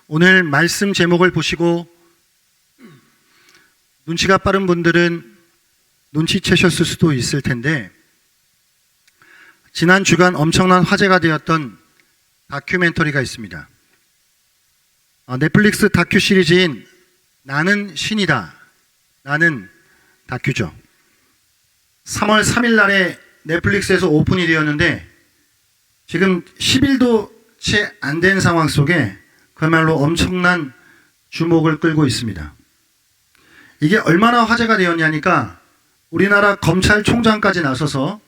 오늘 말씀 제목을 보시고 눈치가 빠른 분들은 눈치채셨을 수도 있을 텐데, 지난 주간 엄청난 화제가 되었던 다큐멘터리가 있습니다. 넷플릭스 다큐 시리즈인 나는 신이다 라는 다큐죠. 3월 3일 날에 넷플릭스에서 오픈이 되었는데 지금 10일도 채 안 된 상황 속에 그야말로 엄청난 주목을 끌고 있습니다. 이게 얼마나 화제가 되었냐니까 우리나라 검찰총장까지 나서서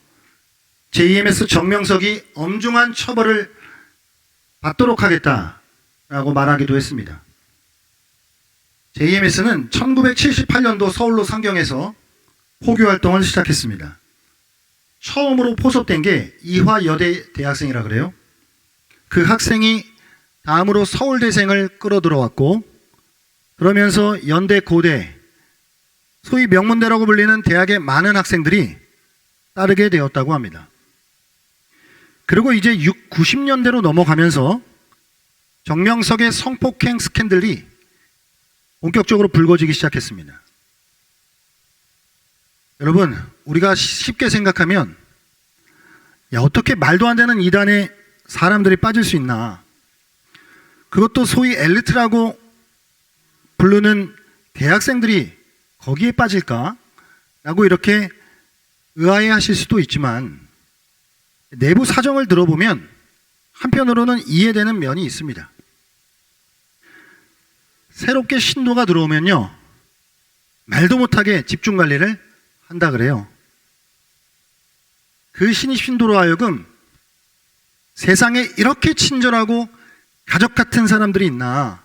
JMS 정명석이 엄중한 처벌을 받도록 하겠다라고 말하기도 했습니다. JMS는 1978년도 서울로 상경해서 포교 활동을 시작했습니다. 처음으로 포섭된 게 이화여대 대학생이라 그래요. 그 학생이 다음으로 서울대생을 끌어들어왔고, 그러면서 연대, 고대, 소위 명문대라고 불리는 대학의 많은 학생들이 따르게 되었다고 합니다. 그리고 이제 90년대로 넘어가면서 정명석의 성폭행 스캔들이 본격적으로 불거지기 시작했습니다. 여러분, 우리가 쉽게 생각하면 어떻게 말도 안 되는 이단에 사람들이 빠질 수 있나, 그것도 소위 엘리트라고 부르는 대학생들이 거기에 빠질까? 라고 이렇게 의아해하실 수도 있지만, 내부 사정을 들어보면 한편으로는 이해되는 면이 있습니다. 새롭게 신도가 들어오면요, 말도 못하게 집중 관리를 한다 그래요. 그 신입 신도로 하여금 세상에 이렇게 친절하고 가족 같은 사람들이 있나,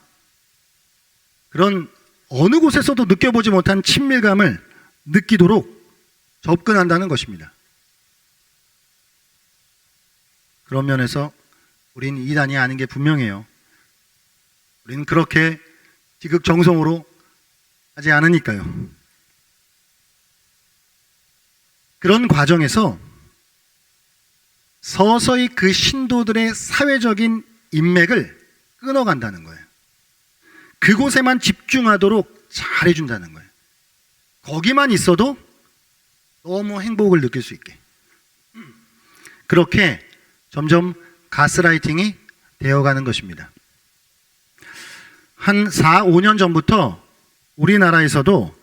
그런 어느 곳에서도 느껴보지 못한 친밀감을 느끼도록 접근한다는 것입니다. 그런 면에서 우린 이단이 아닌 게 분명해요. 우리는 그렇게 지극정성으로 하지 않으니까요. 그런 과정에서 서서히 그 신도들의 사회적인 인맥을 끊어간다는 거예요. 그곳에만 집중하도록 잘해준다는 거예요. 거기만 있어도 너무 행복을 느낄 수 있게. 그렇게 점점 가스라이팅이 되어가는 것입니다. 한 4, 5년 전부터 우리나라에서도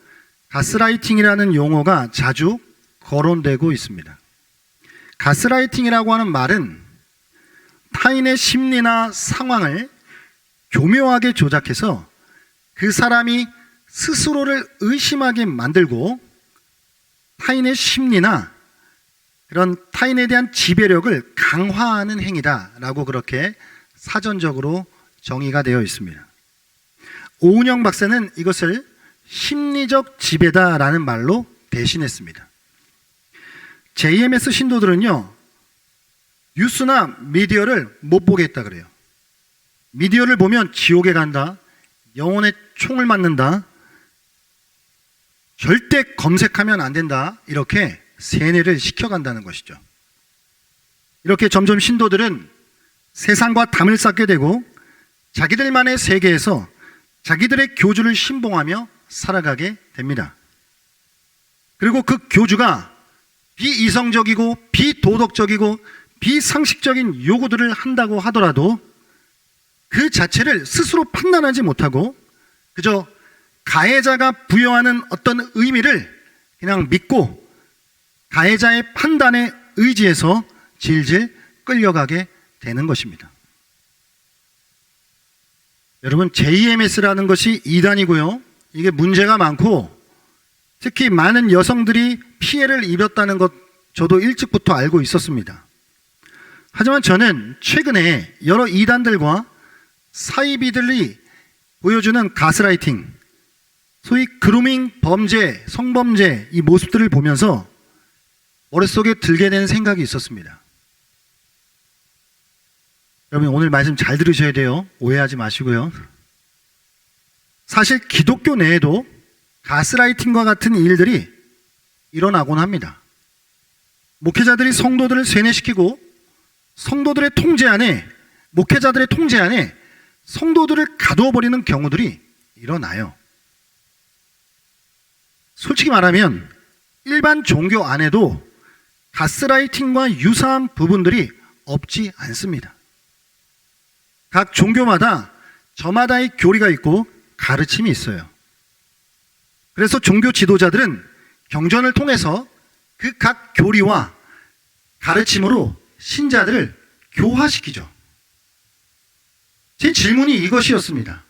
가스라이팅이라는 용어가 자주 거론되고 있습니다. 가스라이팅이라고 하는 말은 타인의 심리나 상황을 교묘하게 조작해서 그 사람이 스스로를 의심하게 만들고 타인의 심리나 그런 타인에 대한 지배력을 강화하는 행위다라고 그렇게 사전적으로 정의가 되어 있습니다. 오은영 박사는 이것을 심리적 지배다라는 말로 대신했습니다. JMS 신도들은요, 뉴스나 미디어를 못 보게 했다 그래요. 미디어를 보면 지옥에 간다, 영혼의 총을 맞는다, 절대 검색하면 안 된다, 이렇게 세뇌를 시켜간다는 것이죠. 이렇게 점점 신도들은 세상과 담을 쌓게 되고 자기들만의 세계에서 자기들의 교주를 신봉하며 살아가게 됩니다. 그리고 그 교주가 비이성적이고 비도덕적이고 비상식적인 요구들을 한다고 하더라도 그 자체를 스스로 판단하지 못하고 그저 가해자가 부여하는 어떤 의미를 그냥 믿고 가해자의 판단에 의지해서 질질 끌려가게 되는 것입니다. 여러분, JMS라는 것이 이단이고요, 이게 문제가 많고 특히 많은 여성들이 피해를 입었다는 것 저도 일찍부터 알고 있었습니다. 하지만 저는 최근에 여러 이단들과 사이비들이 보여주는 가스라이팅, 소위 그루밍 범죄, 성범죄 이 모습들을 보면서 머릿속에 들게 된 생각이 있었습니다. 여러분, 오늘 말씀 잘 들으셔야 돼요. 오해하지 마시고요. 사실 기독교 내에도 가스라이팅과 같은 일들이 일어나곤 합니다. 목회자들이 성도들을 세뇌시키고 성도들의 통제 안에, 목회자들의 통제 안에 성도들을 가두어 버리는 경우들이 일어나요. 솔직히 말하면 일반 종교 안에도 가스라이팅과 유사한 부분들이 없지 않습니다. 각 종교마다 저마다의 교리가 있고 가르침이 있어요. 그래서 종교 지도자들은 경전을 통해서 그 각 교리와 가르침으로 신자들을 교화시키죠. 제 질문이 이것이었습니다.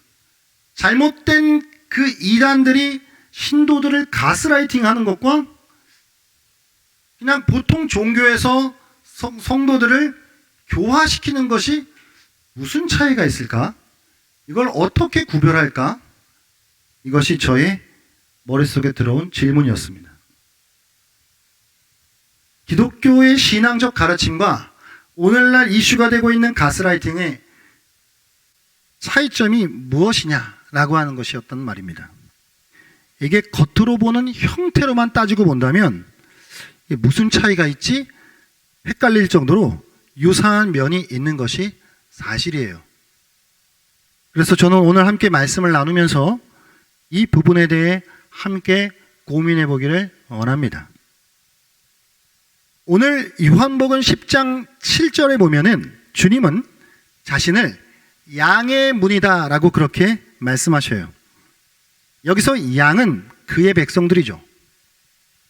잘못된 그 이단들이 신도들을 가스라이팅하는 것과 그냥 보통 종교에서 성도들을 교화시키는 것이 무슨 차이가 있을까? 이걸 어떻게 구별할까? 이것이 저의 머릿속에 들어온 질문이었습니다. 기독교의 신앙적 가르침과 오늘날 이슈가 되고 있는 가스라이팅의 차이점이 무엇이냐라고 하는 것이었단 말입니다. 이게 겉으로 보는 형태로만 따지고 본다면 이게 무슨 차이가 있지? 헷갈릴 정도로 유사한 면이 있는 것이 사실이에요. 그래서 저는 오늘 함께 말씀을 나누면서 이 부분에 대해 함께 고민해 보기를 원합니다. 오늘 요한복음 10장 7절에 보면은 주님은 자신을 양의 문이다 라고 그렇게 말씀하셔요. 여기서 양은 그의 백성들이죠.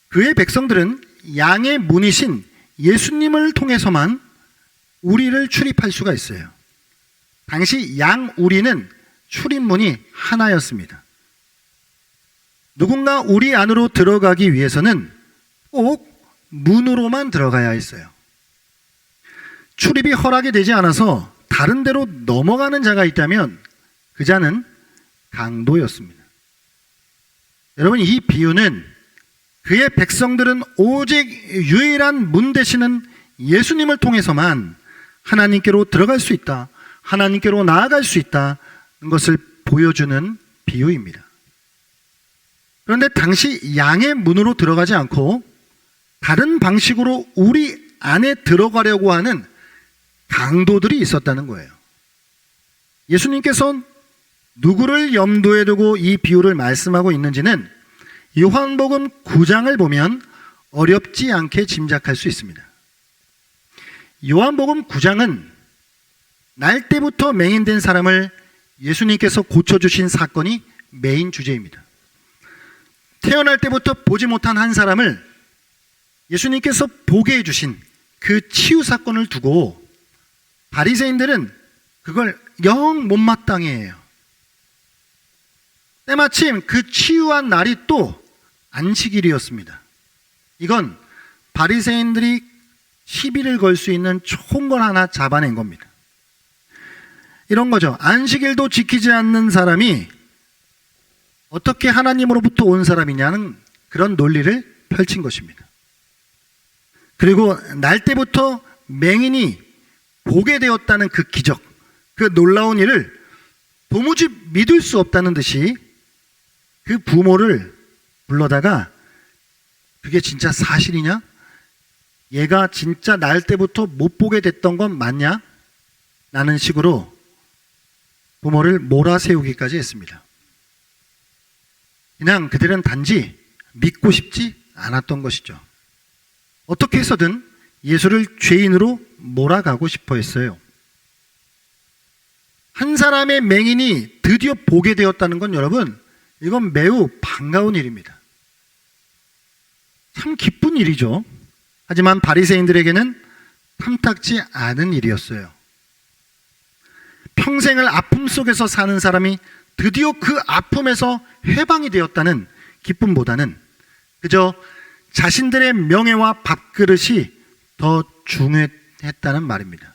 그의 백성들은 양의 문이신 예수님을 통해서만 우리를 출입할 수가 있어요. 당시 양 우리는 출입문이 하나였습니다. 누군가 우리 안으로 들어가기 위해서는 꼭 문으로만 들어가야 했어요. 출입이 허락이 되지 않아서 다른 데로 넘어가는 자가 있다면 그 자는 강도였습니다. 여러분, 이 비유는 그의 백성들은 오직 유일한 문 되시는 예수님을 통해서만 하나님께로 들어갈 수 있다, 하나님께로 나아갈 수 있다는 것을 보여주는 비유입니다. 그런데 당시 양의 문으로 들어가지 않고 다른 방식으로 우리 안에 들어가려고 하는 강도들이 있었다는 거예요. 예수님께서 누구를 염두에 두고 이 비유를 말씀하고 있는지는 요한복음 9장을 보면 어렵지 않게 짐작할 수 있습니다. 요한복음 9장은 날 때부터 맹인된 사람을 예수님께서 고쳐주신 사건이 메인 주제입니다. 태어날 때부터 보지 못한 한 사람을 예수님께서 보게 해주신 그 치유 사건을 두고 바리새인들은 그걸 영 못마땅해 해요. 때마침 그 치유한 날이 또 안식일이었습니다. 이건 바리새인들이 시비를 걸 수 있는 좋은 걸 하나 잡아낸 겁니다. 이런 거죠. 안식일도 지키지 않는 사람이 어떻게 하나님으로부터 온 사람이냐는 그런 논리를 펼친 것입니다. 그리고 날 때부터 맹인이 보게 되었다는 그 기적, 그 놀라운 일을 도무지 믿을 수 없다는 듯이 그 부모를 불러다가 그게 진짜 사실이냐? 얘가 진짜 날 때부터 못 보게 됐던 건 맞냐? 라는 식으로 부모를 몰아세우기까지 했습니다. 그냥 그들은 단지 믿고 싶지 않았던 것이죠. 어떻게 해서든 예수를 죄인으로 몰아가고 싶어 했어요. 한 사람의 맹인이 드디어 보게 되었다는 건 여러분, 이건 매우 반가운 일입니다. 참 기쁜 일이죠. 하지만 바리새인들에게는 탐탁지 않은 일이었어요. 평생을 아픔 속에서 사는 사람이 드디어 그 아픔에서 해방이 되었다는 기쁨보다는 그저 자신들의 명예와 밥그릇이 더 중요했다는 말입니다.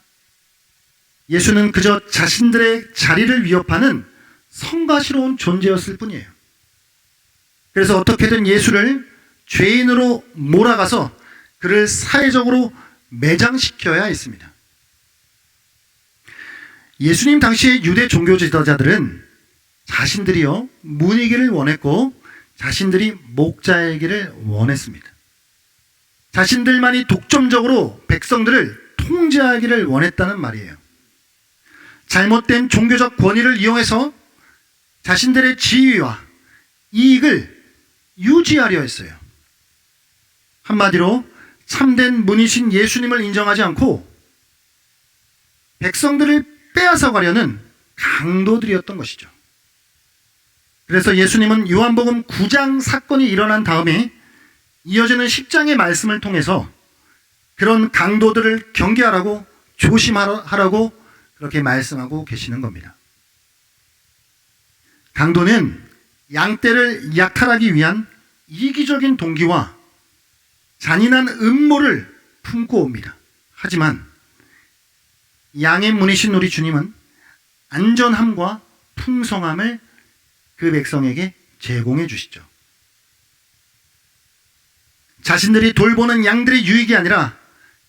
예수는 그저 자신들의 자리를 위협하는 성가시로운 존재였을 뿐이에요. 그래서 어떻게든 예수를 죄인으로 몰아가서 그를 사회적으로 매장시켜야 했습니다. 예수님 당시의 유대 종교 지도자들은 자신들이요 문이기를 원했고 자신들이 목자이기를 원했습니다. 자신들만이 독점적으로 백성들을 통제하기를 원했다는 말이에요. 잘못된 종교적 권위를 이용해서 자신들의 지위와 이익을 유지하려 했어요. 한마디로 참된 분이신 예수님을 인정하지 않고 백성들을 빼앗아가려는 강도들이었던 것이죠. 그래서 예수님은 요한복음 9장 사건이 일어난 다음에 이어지는 10장의 말씀을 통해서 그런 강도들을 경계하라고 조심하라고 그렇게 말씀하고 계시는 겁니다. 강도는 양떼를 약탈하기 위한 이기적인 동기와 잔인한 음모를 품고 옵니다. 하지만 양의 문이신 우리 주님은 안전함과 풍성함을 그 백성에게 제공해 주시죠. 자신들이 돌보는 양들의 유익이 아니라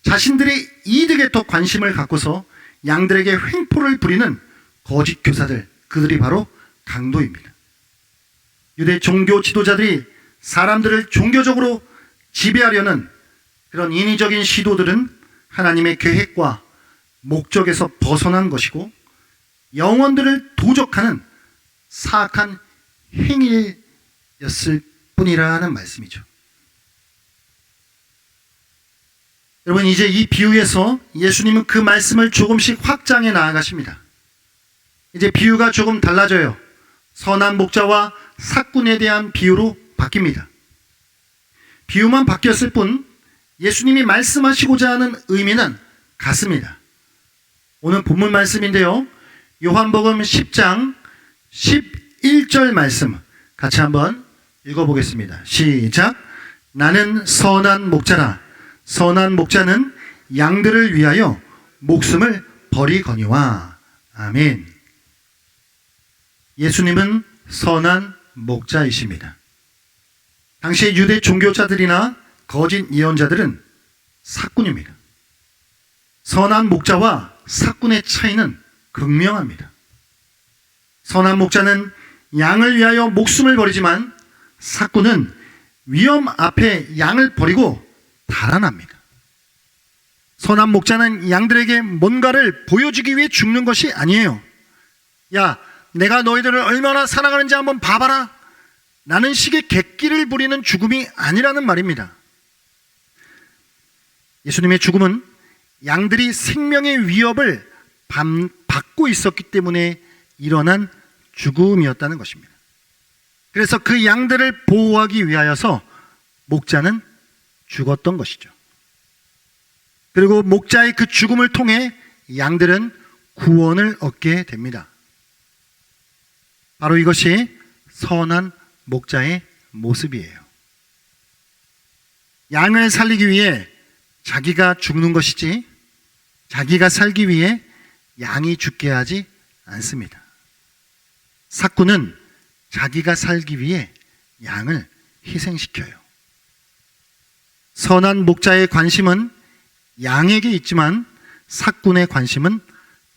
자신들의 이득에 더 관심을 갖고서 양들에게 횡포를 부리는 거짓 교사들, 그들이 바로 강도입니다. 유대 종교 지도자들이 사람들을 종교적으로 지배하려는 그런 인위적인 시도들은 하나님의 계획과 목적에서 벗어난 것이고 영혼들을 도적하는 사악한 행위였을 뿐이라는 말씀이죠. 여러분, 이제 이 비유에서 예수님은 그 말씀을 조금씩 확장해 나아가십니다. 이제 비유가 조금 달라져요. 선한 목자와 삭군에 대한 비유로 바뀝니다. 비유만 바뀌었을 뿐 예수님이 말씀하시고자 하는 의미는 같습니다. 오늘 본문 말씀인데요. 요한복음 10장 11절 말씀 같이 한번 읽어보겠습니다. 시작. 나는 선한 목자라. 선한 목자는 양들을 위하여 목숨을 버리거니와. 아멘. 예수님은 선한 목자이십니다. 당시의 유대 종교자들이나 거짓 예언자들은 삭군입니다. 선한 목자와 삭군의 차이는 극명합니다. 선한 목자는 양을 위하여 목숨을 버리지만 삭군은 위험 앞에 양을 버리고 달아납니다. 선한 목자는 양들에게 뭔가를 보여주기 위해 죽는 것이 아니에요. 야, 내가 너희들을 얼마나 사랑하는지 한번 봐봐라. 라는 식의 객기를 부리는 죽음이 아니라는 말입니다. 예수님의 죽음은 양들이 생명의 위협을 받고 있었기 때문에 일어난 죽음이었다는 것입니다. 그래서 그 양들을 보호하기 위하여서 목자는 죽었던 것이죠. 그리고 목자의 그 죽음을 통해 양들은 구원을 얻게 됩니다. 바로 이것이 선한 목자의 모습이에요. 양을 살리기 위해 자기가 죽는 것이지 자기가 살기 위해 양이 죽게 하지 않습니다. 삭군은 자기가 살기 위해 양을 희생시켜요. 선한 목자의 관심은 양에게 있지만 삭군의 관심은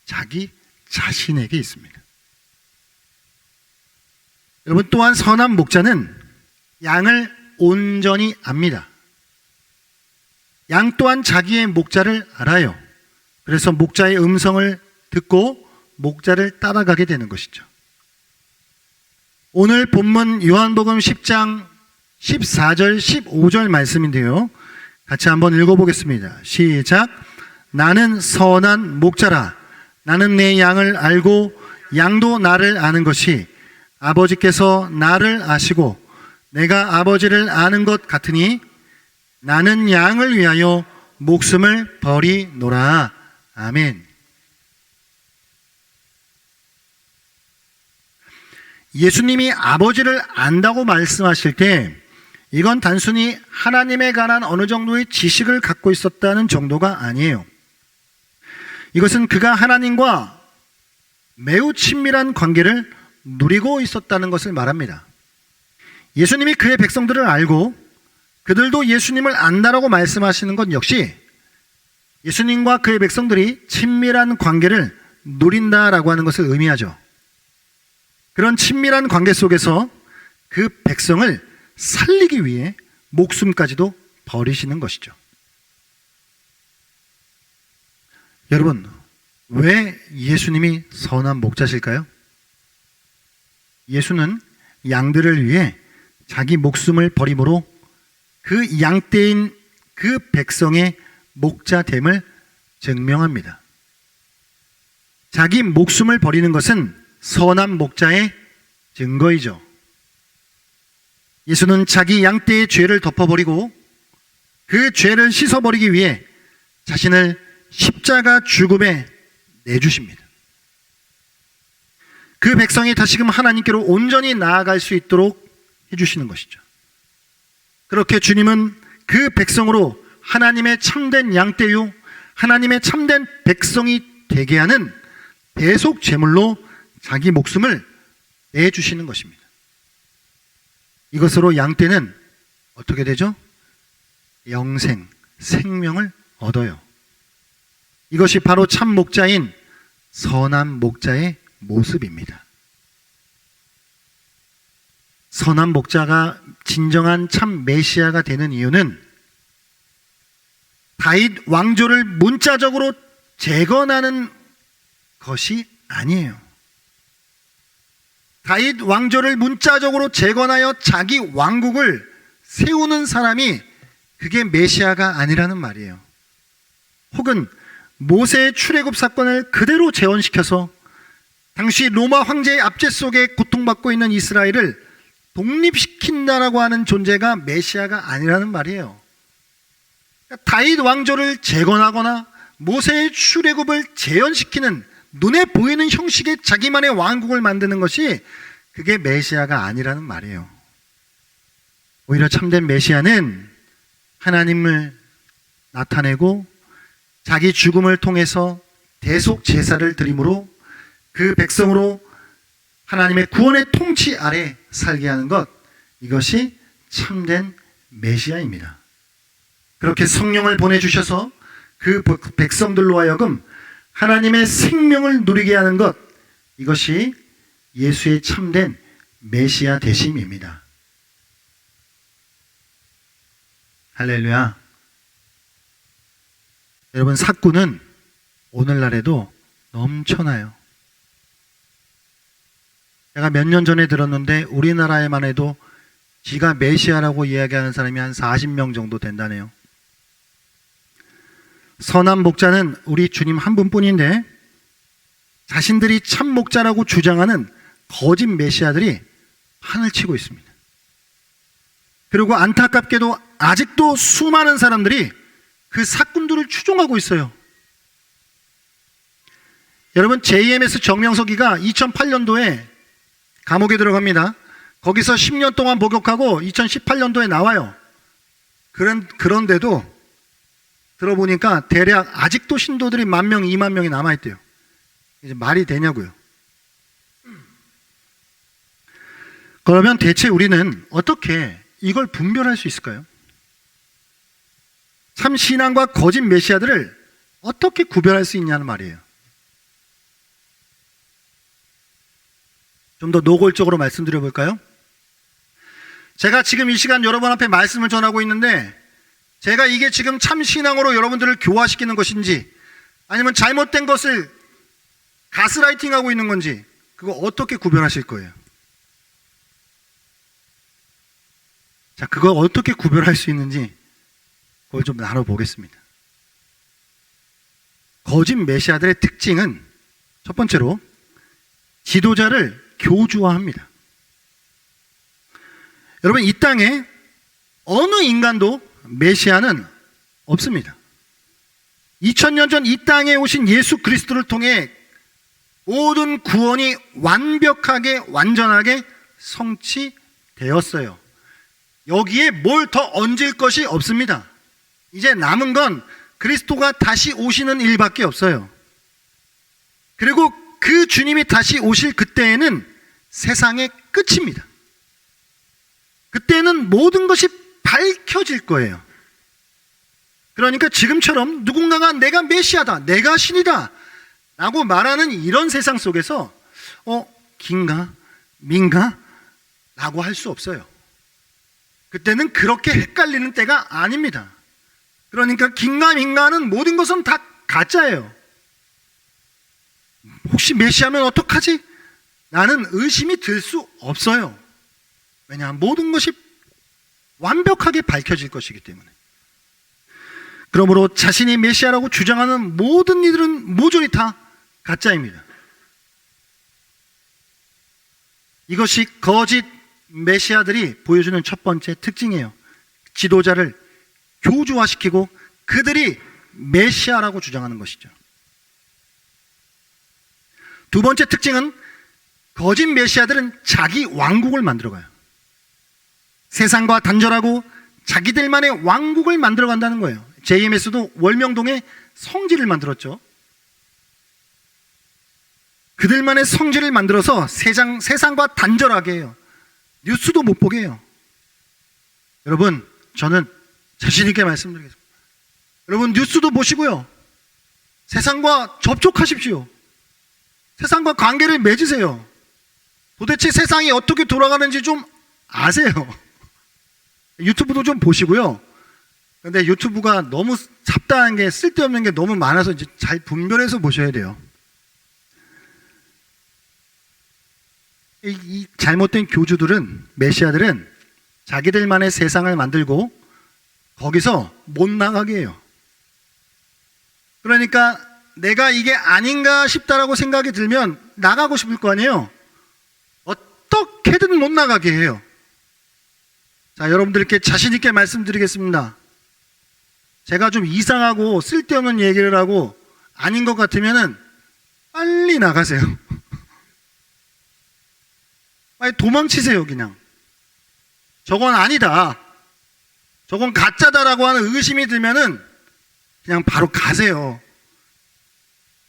자기 자신에게 있습니다. 여러분, 또한 선한 목자는 양을 온전히 압니다. 양 또한 자기의 목자를 알아요. 그래서 목자의 음성을 듣고 목자를 따라가게 되는 것이죠. 오늘 본문 요한복음 10장 14절 15절 말씀인데요. 같이 한번 읽어보겠습니다. 시작. 나는 선한 목자라. 나는 내 양을 알고 양도 나를 아는 것이 아버지께서 나를 아시고 내가 아버지를 아는 것 같으니 나는 양을 위하여 목숨을 버리노라. 아멘. 예수님이 아버지를 안다고 말씀하실 때 이건 단순히 하나님에 관한 어느 정도의 지식을 갖고 있었다는 정도가 아니에요. 이것은 그가 하나님과 매우 친밀한 관계를 누리고 있었다는 것을 말합니다. 예수님이 그의 백성들을 알고 그들도 예수님을 안다라고 말씀하시는 것 역시 예수님과 그의 백성들이 친밀한 관계를 누린다라고 하는 것을 의미하죠. 그런 친밀한 관계 속에서 그 백성을 살리기 위해 목숨까지도 버리시는 것이죠. 여러분, 왜 예수님이 선한 목자실까요? 예수는 양들을 위해 자기 목숨을 버림으로 그 양떼인 그 백성의 목자됨을 증명합니다. 자기 목숨을 버리는 것은 선한 목자의 증거이죠. 예수는 자기 양떼의 죄를 덮어버리고 그 죄를 씻어버리기 위해 자신을 십자가 죽음에 내주십니다. 그 백성이 다시금 하나님께로 온전히 나아갈 수 있도록 해주시는 것이죠. 그렇게 주님은 그 백성으로 하나님의 참된 양떼요, 하나님의 참된 백성이 되게 하는 대속 제물로 자기 목숨을 내주시는 것입니다. 이것으로 양떼는 어떻게 되죠? 영생, 생명을 얻어요. 이것이 바로 참 목자인 선한 목자의 모습입니다. 선한 목자가 진정한 참 메시아가 되는 이유는 다윗 왕조를 문자적으로 재건하는 것이 아니에요. 다윗 왕조를 문자적으로 재건하여 자기 왕국을 세우는 사람이 그게 메시아가 아니라는 말이에요. 혹은 모세의 출애굽 사건을 그대로 재현시켜서 당시 로마 황제의 압제 속에 고통받고 있는 이스라엘을 독립시킨다라고 하는 존재가 메시아가 아니라는 말이에요. 다윗 왕조를 재건하거나 모세의 출애굽을 재현시키는 눈에 보이는 형식의 자기만의 왕국을 만드는 것이 그게 메시아가 아니라는 말이에요. 오히려 참된 메시아는 하나님을 나타내고 자기 죽음을 통해서 대속 제사를 드림으로 그 백성으로 하나님의 구원의 통치 아래 살게 하는 것, 이것이 참된 메시아입니다. 그렇게 성령을 보내주셔서 그 백성들로 하여금 하나님의 생명을 누리게 하는 것, 이것이 예수의 참된 메시아 되심입니다. 할렐루야. 여러분, 사꾼은 오늘날에도 넘쳐나요. 제가 몇 년 전에 들었는데 우리나라에만 해도 지가 메시아라고 이야기하는 사람이 한 40명 정도 된다네요. 선한 목자는 우리 주님 한 분뿐인데 자신들이 참 목자라고 주장하는 거짓 메시아들이 판을 치고 있습니다. 그리고 안타깝게도 아직도 수많은 사람들이 그 사꾼들을 추종하고 있어요. 여러분, JMS 정명석이가 2008년도에 감옥에 들어갑니다. 거기서 10년 동안 복역하고 2018년도에 나와요. 그런데도 들어보니까 대략 아직도 신도들이 10,000명, 20,000명이 남아있대요. 이제 말이 되냐고요. 그러면 대체 우리는 어떻게 이걸 분별할 수 있을까요? 참 신앙과 거짓 메시아들을 어떻게 구별할 수 있냐는 말이에요. 좀 더 노골적으로 말씀드려 볼까요? 제가 지금 이 시간 여러분 앞에 말씀을 전하고 있는데 제가 이게 지금 참 신앙으로 여러분들을 교화시키는 것인지 아니면 잘못된 것을 가스라이팅하고 있는 건지 그거 어떻게 구별하실 거예요? 자, 그거 어떻게 구별할 수 있는지 그걸 좀 나눠보겠습니다. 거짓 메시아들의 특징은 첫 번째로 지도자를 교주화합니다. 여러분, 이 땅에 어느 인간도 메시아는 없습니다. 2000년 전 이 땅에 오신 예수 그리스도를 통해 모든 구원이 완벽하게 완전하게 성취되었어요. 여기에 뭘 더 얹을 것이 없습니다. 이제 남은 건 그리스도가 다시 오시는 일밖에 없어요. 그리고 그 주님이 다시 오실 그때에는 세상의 끝입니다. 그때는 모든 것이 밝혀질 거예요. 그러니까 지금처럼 누군가가 내가 메시아다, 내가 신이다 라고 말하는 이런 세상 속에서 긴가 민가 라고 할 수 없어요. 그때는 그렇게 헷갈리는 때가 아닙니다. 그러니까 긴가 민가는 모든 것은 다 가짜예요. 혹시 메시아면 어떡하지? 나는 의심이 들 수 없어요. 왜냐하면 모든 것이 완벽하게 밝혀질 것이기 때문에. 그러므로 자신이 메시아라고 주장하는 모든 이들은 모조리 다 가짜입니다. 이것이 거짓 메시아들이 보여주는 첫 번째 특징이에요. 지도자를 교주화시키고 그들이 메시아라고 주장하는 것이죠. 두 번째 특징은 거짓 메시아들은 자기 왕국을 만들어가요. 세상과 단절하고 자기들만의 왕국을 만들어간다는 거예요. JMS도 월명동에 성지를 만들었죠. 그들만의 성지를 만들어서 세상과 단절하게 해요. 뉴스도 못 보게 해요. 여러분, 저는 자신 있게 말씀드리겠습니다. 여러분, 뉴스도 보시고요. 세상과 접촉하십시오. 세상과 관계를 맺으세요. 도대체 세상이 어떻게 돌아가는지 좀 아세요. 유튜브도 좀 보시고요. 근데 유튜브가 너무 잡다한 게, 쓸데없는 게 너무 많아서 이제 잘 분별해서 보셔야 돼요. 이 잘못된 교주들은, 메시아들은 자기들만의 세상을 만들고 거기서 못 나가게 해요. 그러니까 내가 이게 아닌가 싶다라고 생각이 들면 나가고 싶을 거 아니에요. 어떻게든 못 나가게 해요. 자, 여러분들께 자신 있게 말씀드리겠습니다. 제가 좀 이상하고 쓸데없는 얘기를 하고 아닌 것 같으면은 빨리 나가세요. 빨리 도망치세요. 그냥 저건 아니다, 저건 가짜다라고 하는 의심이 들면은 그냥 바로 가세요.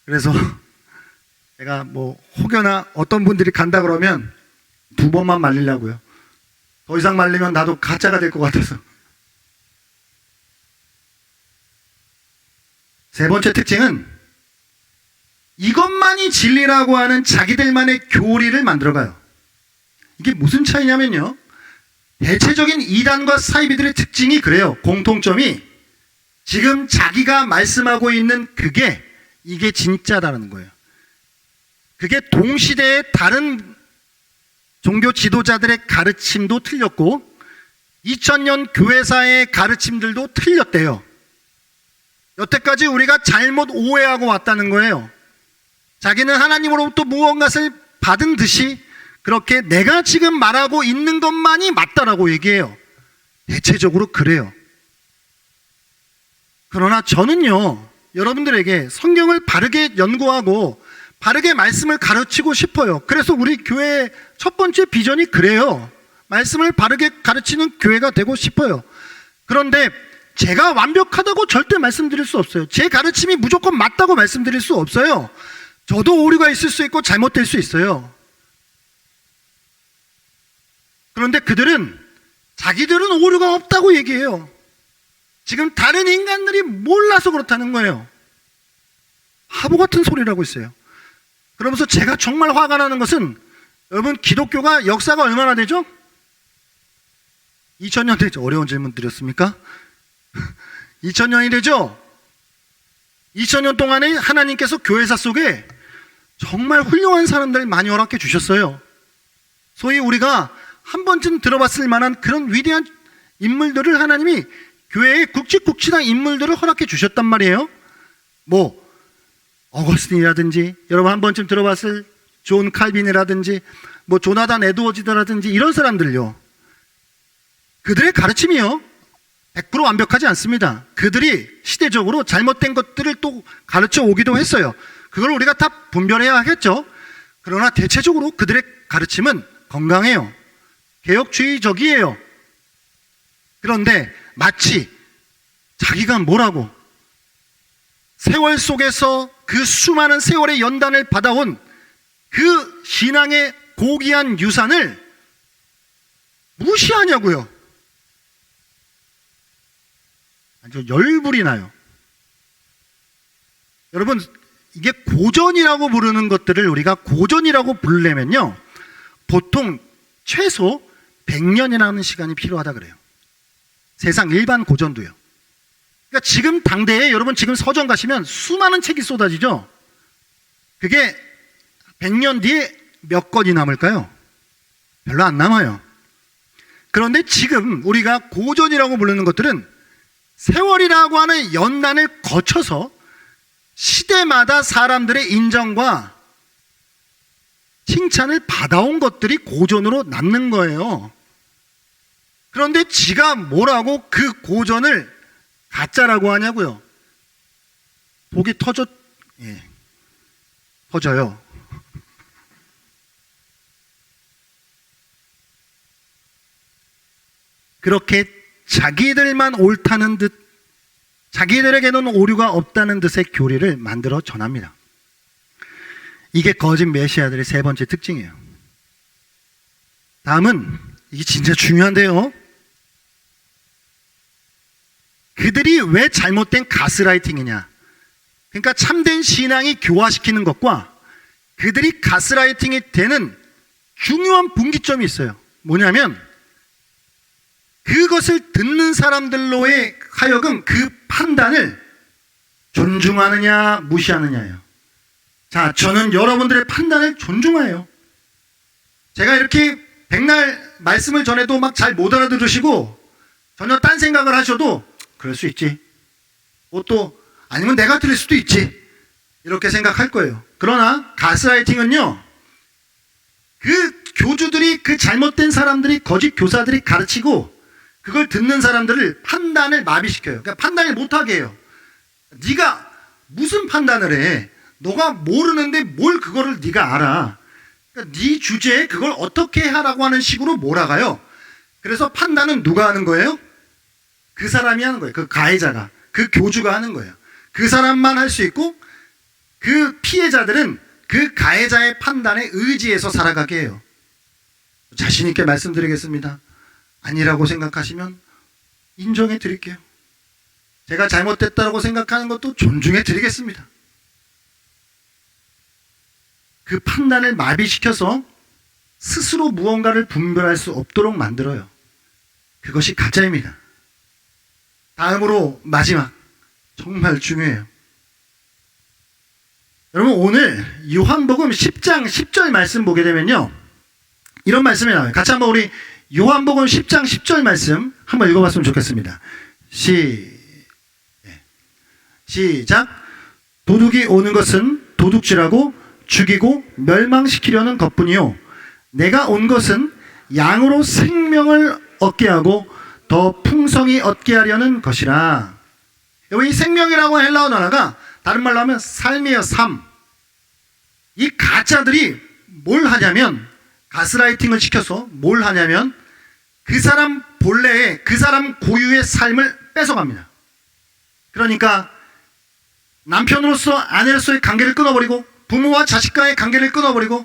그래서 제가 뭐 혹여나 어떤 분들이 간다 그러면 2번만 말리려고요. 더 이상 말리면 나도 가짜가 될 것 같아서. 세 번째 특징은 이것만이 진리라고 하는 자기들만의 교리를 만들어가요. 이게 무슨 차이냐면요, 대체적인 이단과 사이비들의 특징이 그래요. 공통점이 지금 자기가 말씀하고 있는 그게 이게 진짜다라는 거예요. 그게 동시대의 다른 종교 지도자들의 가르침도 틀렸고 2000년 교회사의 가르침들도 틀렸대요. 여태까지 우리가 잘못 오해하고 왔다는 거예요. 자기는 하나님으로부터 무언가를 받은 듯이 그렇게 내가 지금 말하고 있는 것만이 맞다라고 얘기해요. 대체적으로 그래요. 그러나 저는요, 여러분들에게 성경을 바르게 연구하고 바르게 말씀을 가르치고 싶어요. 그래서 우리 교회의 첫 번째 비전이 그래요. 말씀을 바르게 가르치는 교회가 되고 싶어요. 그런데 제가 완벽하다고 절대 말씀드릴 수 없어요. 제 가르침이 무조건 맞다고 말씀드릴 수 없어요. 저도 오류가 있을 수 있고 잘못될 수 있어요. 그런데 그들은 자기들은 오류가 없다고 얘기해요. 지금 다른 인간들이 몰라서 그렇다는 거예요. 바보 같은 소리를 하고 있어요. 그러면서 제가 정말 화가 나는 것은, 여러분, 기독교가 역사가 얼마나 되죠? 2000년 되죠. 어려운 질문 드렸습니까? 2000년이 되죠? 2000년 동안에 하나님께서 교회사 속에 정말 훌륭한 사람들 많이 허락해 주셨어요. 소위 우리가 한 번쯤 들어봤을 만한 그런 위대한 인물들을 하나님이 교회의 굵직굵직한 인물들을 허락해 주셨단 말이에요. 뭐 어거스틴이라든지, 여러분 한 번쯤 들어봤을 존 칼빈이라든지, 뭐 조나단 에드워즈라든지, 이런 사람들요. 그들의 가르침이요, 100% 완벽하지 않습니다. 그들이 시대적으로 잘못된 것들을 또 가르쳐 오기도 했어요. 그걸 우리가 다 분별해야 하겠죠. 그러나 대체적으로 그들의 가르침은 건강해요. 개혁주의적이에요. 그런데 마치 자기가 뭐라고, 세월 속에서 그 수많은 세월의 연단을 받아온 그 신앙의 고귀한 유산을 무시하냐고요. 아주 열불이 나요. 여러분, 이게 고전이라고 부르는 것들을 우리가 고전이라고 부르려면요, 보통 최소 100년이라는 시간이 필요하다 그래요. 세상 일반 고전도요. 그러니까 지금 당대에 여러분 지금 서점 가시면 수많은 책이 쏟아지죠. 그게 100년 뒤에 몇 건이 남을까요? 별로 안 남아요. 그런데 지금 우리가 고전이라고 부르는 것들은 세월이라고 하는 연단을 거쳐서 시대마다 사람들의 인정과 칭찬을 받아온 것들이 고전으로 남는 거예요. 그런데 지가 뭐라고 그 고전을 가짜라고 하냐고요. 복이 터져요. 그렇게 자기들만 옳다는 듯, 자기들에게는 오류가 없다는 듯의 교리를 만들어 전합니다. 이게 거짓 메시아들의 세 번째 특징이에요. 다음은 이게 진짜 중요한데요. 그들이 왜 잘못된 가스라이팅이냐? 그러니까 참된 신앙이 교화시키는 것과 그들이 가스라이팅이 되는 중요한 분기점이 있어요. 뭐냐면 그것을 듣는 사람들로의 하여금 그 판단을 존중하느냐 무시하느냐예요. 자, 저는 여러분들의 판단을 존중해요. 제가 이렇게 백날 말씀을 전해도 막 잘 못 알아들으시고 전혀 딴 생각을 하셔도 그럴 수 있지. 또 아니면 내가 틀릴 수도 있지. 이렇게 생각할 거예요. 그러나 가스라이팅은요, 그 교주들이, 그 잘못된 사람들이, 거짓 교사들이 가르치고 그걸 듣는 사람들을 판단을 마비시켜요. 그러니까 판단을 못하게 해요. 네가 무슨 판단을 해? 너가 모르는데 뭘 그거를 네가 알아? 그러니까 네 주제에 그걸 어떻게 하라고 하는 식으로 몰아가요. 그래서 판단은 누가 하는 거예요? 그 사람이 하는 거예요. 그 가해자가, 그 교주가 하는 거예요. 그 사람만 할 수 있고 그 피해자들은 그 가해자의 판단에 의지해서 살아가게 해요. 자신 있게 말씀드리겠습니다. 아니라고 생각하시면 인정해 드릴게요. 제가 잘못됐다고 생각하는 것도 존중해 드리겠습니다. 그 판단을 마비시켜서 스스로 무언가를 분별할 수 없도록 만들어요. 그것이 가짜입니다. 다음으로 마지막, 정말 중요해요. 여러분, 오늘 요한복음 10장 10절 말씀 보게 되면요, 이런 말씀이 나와요. 같이 한번 우리 요한복음 10장 10절 말씀 한번 읽어봤으면 좋겠습니다. 시작. 도둑이 오는 것은 도둑질하고 죽이고 멸망시키려는 것뿐이요, 내가 온 것은 양으로 생명을 얻게 하고 더 풍성히 얻게 하려는 것이라. 여기 생명이라고 헬라어 단어가 다른 말로 하면 삶이에요. 삶. 이 가짜들이 뭘 하냐면, 가스라이팅을 시켜서 뭘 하냐면 그 사람 본래의, 그 사람 고유의 삶을 뺏어갑니다. 그러니까 남편으로서 아내로서의 관계를 끊어버리고 부모와 자식과의 관계를 끊어버리고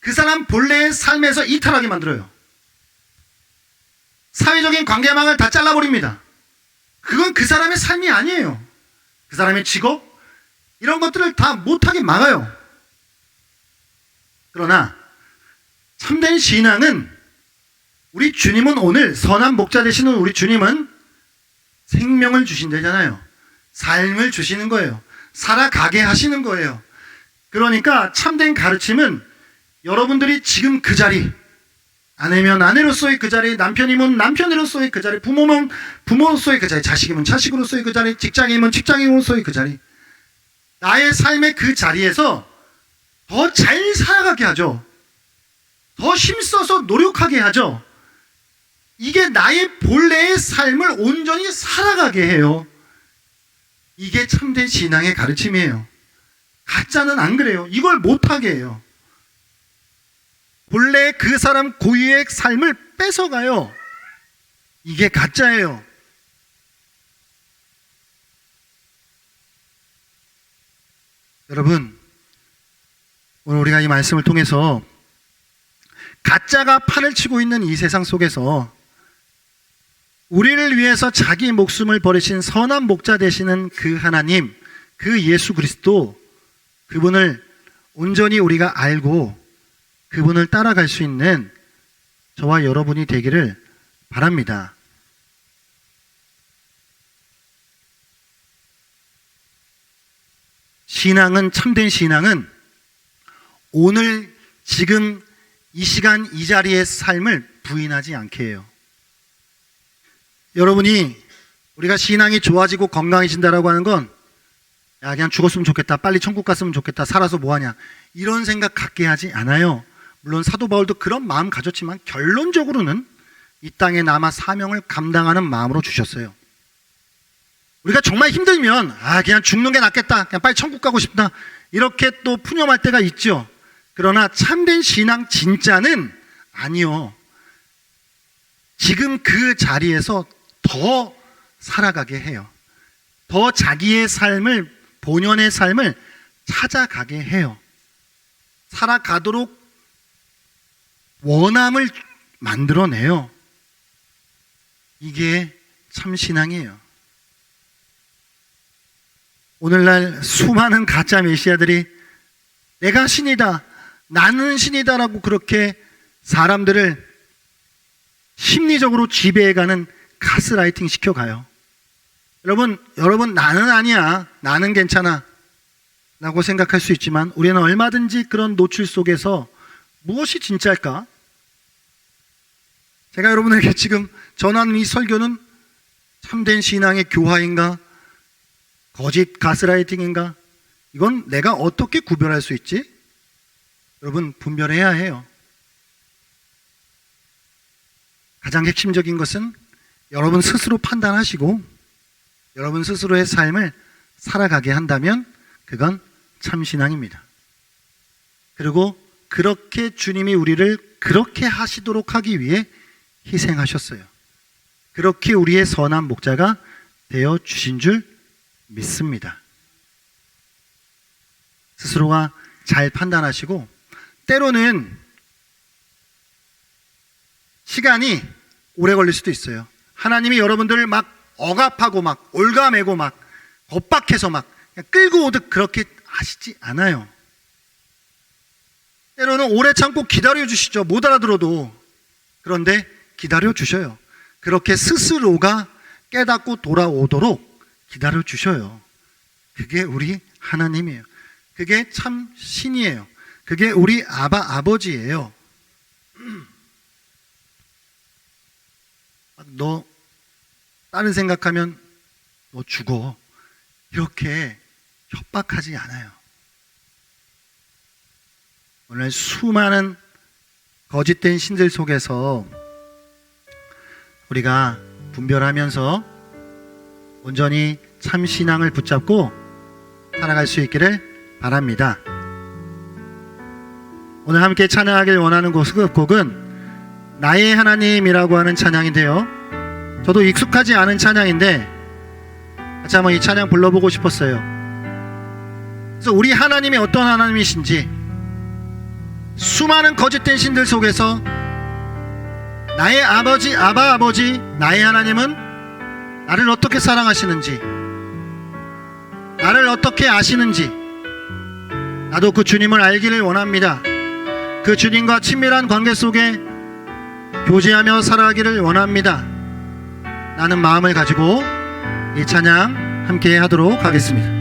그 사람 본래의 삶에서 이탈하게 만들어요. 사회적인 관계망을 다 잘라버립니다. 그건 그 사람의 삶이 아니에요. 그 사람의 직업, 이런 것들을 다 못하게 막아요. 그러나 참된 신앙은, 우리 주님은, 오늘 선한 목자 되시는 우리 주님은 생명을 주신다잖아요. 삶을 주시는 거예요. 살아가게 하시는 거예요. 그러니까 참된 가르침은 여러분들이 지금 그 자리, 아내면 아내로서의 그 자리, 남편이면 남편으로서의 그 자리, 부모면 부모로서의 그 자리, 자식이면 자식으로서의 그 자리, 직장이면 직장인으로서의 그 자리, 나의 삶의 그 자리에서 더 잘 살아가게 하죠. 더 힘써서 노력하게 하죠. 이게 나의 본래의 삶을 온전히 살아가게 해요. 이게 참된 신앙의 가르침이에요. 가짜는 안 그래요. 이걸 못하게 해요. 본래 그 사람 고유의 삶을 뺏어가요. 이게 가짜예요. 여러분, 오늘 우리가 이 말씀을 통해서 가짜가 판을 치고 있는 이 세상 속에서 우리를 위해서 자기 목숨을 버리신 선한 목자 되시는 그 하나님, 그 예수 그리스도, 그분을 온전히 우리가 알고 그분을 따라갈 수 있는 저와 여러분이 되기를 바랍니다. 신앙은, 참된 신앙은 오늘 지금 이 시간 이 자리의 삶을 부인하지 않게 해요. 여러분이 우리가 신앙이 좋아지고 건강해진다라고 하는 건 야 그냥 죽었으면 좋겠다, 빨리 천국 갔으면 좋겠다, 살아서 뭐하냐 이런 생각 갖게 하지 않아요. 물론 사도 바울도 그런 마음 가졌지만 결론적으로는 이 땅에 남아 사명을 감당하는 마음으로 주셨어요. 우리가 정말 힘들면 그냥 죽는 게 낫겠다, 그냥 빨리 천국 가고 싶다 이렇게 또 푸념할 때가 있죠. 그러나 참된 신앙 진짜는 아니요. 지금 그 자리에서 더 살아가게 해요. 더 자기의 삶을, 본연의 삶을 찾아가게 해요. 살아가도록 원함을 만들어내요. 이게 참 신앙이에요. 오늘날 수많은 가짜 메시아들이 내가 신이다, 나는 신이다라고 그렇게 사람들을 심리적으로 지배해가는 가스라이팅 시켜가요. 여러분 나는 아니야, 나는 괜찮아 라고 생각할 수 있지만 우리는 얼마든지 그런 노출 속에서 무엇이 진짜일까? 제가 여러분에게 지금 전하는 이 설교는 참된 신앙의 교화인가? 거짓 가스라이팅인가? 이건 내가 어떻게 구별할 수 있지? 여러분 분별해야 해요. 가장 핵심적인 것은 여러분 스스로 판단하시고 여러분 스스로의 삶을 살아가게 한다면 그건 참신앙입니다. 그리고 그렇게 주님이 우리를 그렇게 하시도록 하기 위해 희생하셨어요. 그렇게 우리의 선한 목자가 되어 주신 줄 믿습니다. 스스로가 잘 판단하시고 때로는 시간이 오래 걸릴 수도 있어요. 하나님이 여러분들을 막 억압하고 막 올가매고 막 겁박해서 막 그냥 끌고 오듯 그렇게 하시지 않아요. 때로는 오래 참고 기다려 주시죠. 못 알아들어도. 그런데 기다려 주셔요. 그렇게 스스로가 깨닫고 돌아오도록 기다려 주셔요. 그게 우리 하나님이에요. 그게 참 신이에요. 그게 우리 아버지예요. 너 다른 생각하면 너 죽어 이렇게 협박하지 않아요. 오늘 수많은 거짓된 신들 속에서 우리가 분별하면서 온전히 참 신앙을 붙잡고 살아갈 수 있기를 바랍니다. 오늘 함께 찬양하길 원하는 곡은 나의 하나님이라고 하는 찬양인데요, 저도 익숙하지 않은 찬양인데 같이 한번 이 찬양 불러보고 싶었어요. 그래서 우리 하나님이 어떤 하나님이신지, 수많은 거짓된 신들 속에서 나의 아버지, 아버지, 나의 하나님은 나를 어떻게 사랑하시는지, 나를 어떻게 아시는지, 나도 그 주님을 알기를 원합니다. 그 주님과 친밀한 관계 속에 교제하며 살아가기를 원합니다. 라는 마음을 가지고 이 찬양 함께 하도록 하겠습니다.